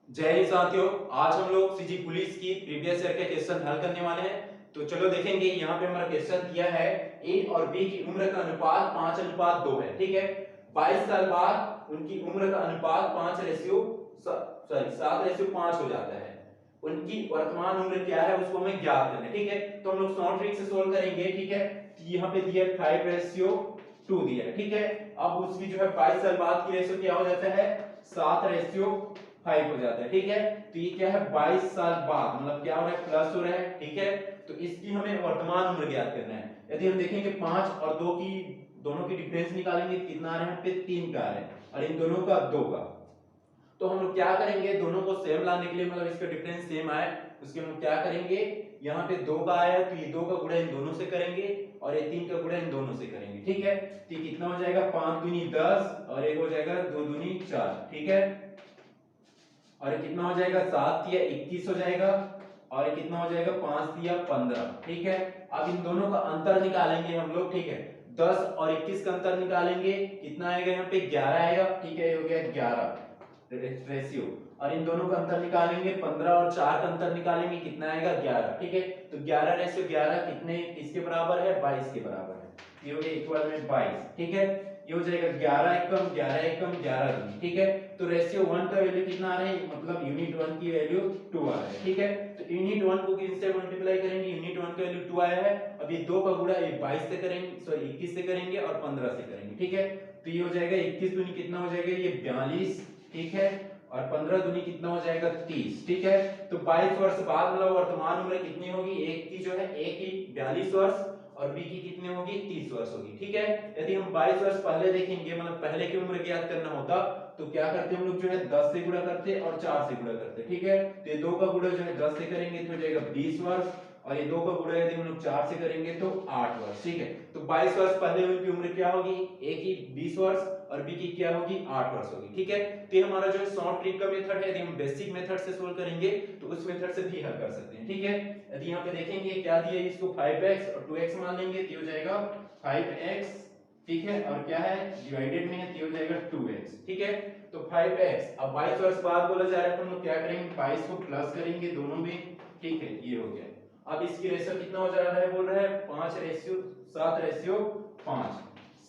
जय हिंद साथियों। आज हम लोग सीजी पुलिस की प्रीवियस ईयर के क्वेश्चन हल करने वाले हैं। तो चलो देखेंगे, यहाँ पे हमारा क्वेश्चन दिया है ए और बी की उम्र का अनुपात 5:2 है। ठीक है, 22 साल बाद उनकी उम्र का अनुपात 7:5 हो जाता है। उनकी वर्तमान उम्र क्या है उसको हमें ज्ञात करना है। ठीक है, तो हम लोग शॉर्ट ट्रिक से सोल्व करेंगे। ठीक है, तो यहाँ पे दिया 5:2 दिया है। ठीक है, अब उसकी जो है 22 साल बाद की रेशियो क्या हो जाता है, 7:5 हो जाता है। ठीक है, तो ये क्या है, 22 साल बाद, मतलब क्या हो रहा है, प्लस हो रहा है। ठीक है, तो इसकी हमें वर्तमान उम्र ज्ञात करना है। यदि हम देखेंगे 5 और 2 की, दोनों की डिफरेंस निकालेंगे, कितना आ रहा है, यहाँ पे 3 का आ रहा है और इन दोनों का 2 का। तो हम लोग क्या करेंगे, दोनों को सेम लाने के लिए, मतलब इसका डिफरेंस सेम आए उसके हम लोग क्या करेंगे, यहाँ पे 2 का आया तो ये 2 का गुणा इन दोनों से करेंगे और ये 3 का गुणा इन दोनों से करेंगे। ठीक है, तो ये कितना हो जाएगा, 5 दूनी 10 और एक हो जाएगा 2 दूनी 4। ठीक है, और ये कितना हो जाएगा, 7 तिया 21 हो जाएगा और ये कितना हो जाएगा, 5 तिया 15। ठीक है, अब इन दोनों का अंतर निकालेंगे हम लोग। ठीक है, 10 और 21 का अंतर निकालेंगे, कितना आएगा, यहाँ पे 11 आएगा। ठीक है, ये हो गया 11 रेशियो। और इन दोनों का अंतर निकालेंगे, 15 और 4 का अंतर निकालेंगे, कितना आएगा, 11। ठीक है, तो 11:11 कितने, किसके बराबर है, 22 के बराबर है। ये हो गया इक्वल में 22। ठीक है, ये हो जाएगा 11 एकम 11 एकम 11 दूनी। ठीक है, तो रेशियो 1 का वैल्यू कितना आ रहा है, मतलब यूनिट 1 की वैल्यू 2 आ रहा है। ठीक है, तो यूनिट 1 को किससे मल्टीप्लाई करेंगे, यूनिट 1 का वैल्यू 2 आया है। अब ये 2 का गुणा 22 से करेंगे, सॉरी 21 से करेंगे और 15 से करेंगे। ठीक है, तो ये हो जाएगा 21 दूनी कितना हो जाएगा, ये 42। ठीक है, और 15 दूनी कितना हो जाएगा, 30। ठीक है, तो 22 वर्ष बाद मतलब वर्तमान उम्र कितनी होगी, एक की जो है, एक की 42 वर्ष और बी की कितनी होगी, 30 वर्ष होगी। ठीक है, यदि हम 22 वर्ष पहले देखेंगे, मतलब पहले की उम्र ज्ञात करना होता तो क्या करते हम लोग, जो है 10 से गुणा करते और 4 से गुणा करते। ठीक है, तो ये 2 का गुणा जो है 10 से करेंगे तो हो जाएगा 20 वर्ष और ये 2 का गुणा यदि हम लोग 4 से करेंगे तो 8 वर्ष। ठीक है, तो 22 वर्ष पहले उनकी उम्र क्या होगी, ए की 20 वर्ष और बी की क्या होगी, 8 वर्ष होगी। ठीक है, तो ये हमारा जो शॉर्ट ट्रिक का मेथड है, यदि हम बेसिक मेथड से सोल्व करेंगे तो उस मेथड से भी हल कर सकते हैं। ठीक है, यदि यहाँ पे देखेंगे क्या दिया है, इसको 5x और 2x मान लेंगे तो हो जाएगा 5x। ठीक है, और क्या है, डिवाइडेड में है तो हो जाएगा 2x। ठीक है, तो 5x, अब 22 वर्ष बाद बोला जा रहा है तो हम लोग क्या करेंगे, 22 को प्लस करेंगे दोनों में। ठीक है, ये हो गया। अब इसकी रेशियो कितना हो जा रहा है, बोल रहा है 7:5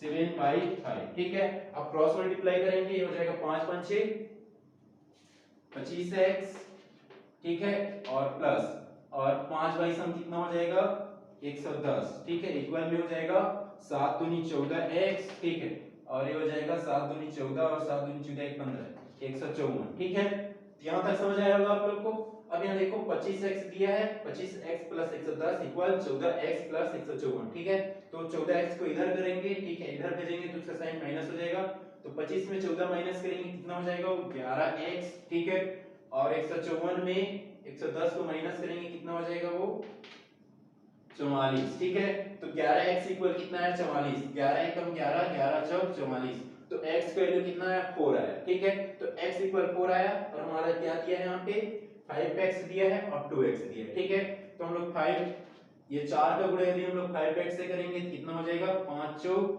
7/5। ठीक है, अब क्रॉस मल्टीप्लाई करेंगे, ये हो जाएगा 5 5 6 25x। ठीक है, और प्लस और 5 बाई सम कितना हो जाएगा, 110। ठीक है, इक्वल में हो जाएगा 7 दूनी 14x। ठीक है, और ये हो जाएगा 7 दूनी 14 और 7 दूनी 14 एक 15 154। ठीक है, तो यहां तक समझ आया होगा आप लोग को। अब यहाँ देखो 25x दिया है, 25x plus 110 equal 14x plus 154। ठीक है, तो 14x को इधर करेंगे। ठीक है, इधर भेजेंगे तो उसका साइन माइनस हो जाएगा, तो 25 में 14 माइनस करेंगे कितना हो जाएगा, 11x। ठीक है, और 154 में 110 को माइनस करेंगे कितना हो जाएगा, वो 44। ठीक है, तो 11x इक्वल कितना है, 44। 11 एकम 11 11 चौक 44, तो x का वैल्यू कितना है, 4 आया। ठीक है, तो x इक्वल 4 आया और हमारा क्या दिया है, यहाँ पे 5x दिया है और 2x दिया है। ठीक है, तो हम लोग 5, ये 4 का गुणा यदि हम लोग 5x से करेंगे तो कितना हो जाएगा, 5 चौक।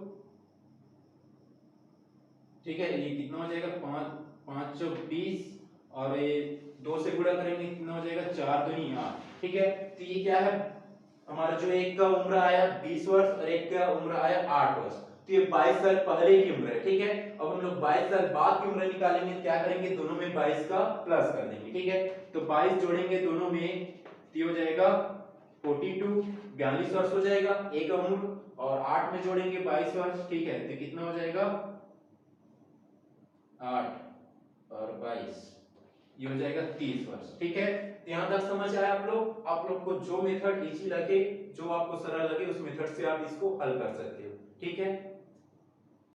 ठीक है, ये कितना हो जाएगा, 5 5 चौक 20 और ये 2 से गुणा करेंगे कितना हो जाएगा, 4 दूनी 8। ठीक है, तो ये क्या है, हमारा जो एक का उम्र आया 20 वर्ष और एक का उम्र आया 8 वर्ष, तो ये 22 साल पहले की उम्र है। ठीक है, अब हम लोग 22 साल बाद की उम्र निकालेंगे तो क्या करेंगे, दोनों में 22 का प्लस कर देंगे। ठीक है, तो 22 जोड़ेंगे दोनों में तो ये हो जाएगा 42, 42 वर्ष हो जाएगा एक का उम्र, और 8 में जोड़ेंगे 22 वर्ष। ठीक है, तो कितना हो जाएगा, 8 और 22, ये हो जाएगा 30 वर्ष। ठीक है, तो यहां तक समझ आया आप लोग को जो मेथड इजी लगे, जो आपको सरल लगे उस मेथड से आप इसको हल कर सकते हो। ठीक है।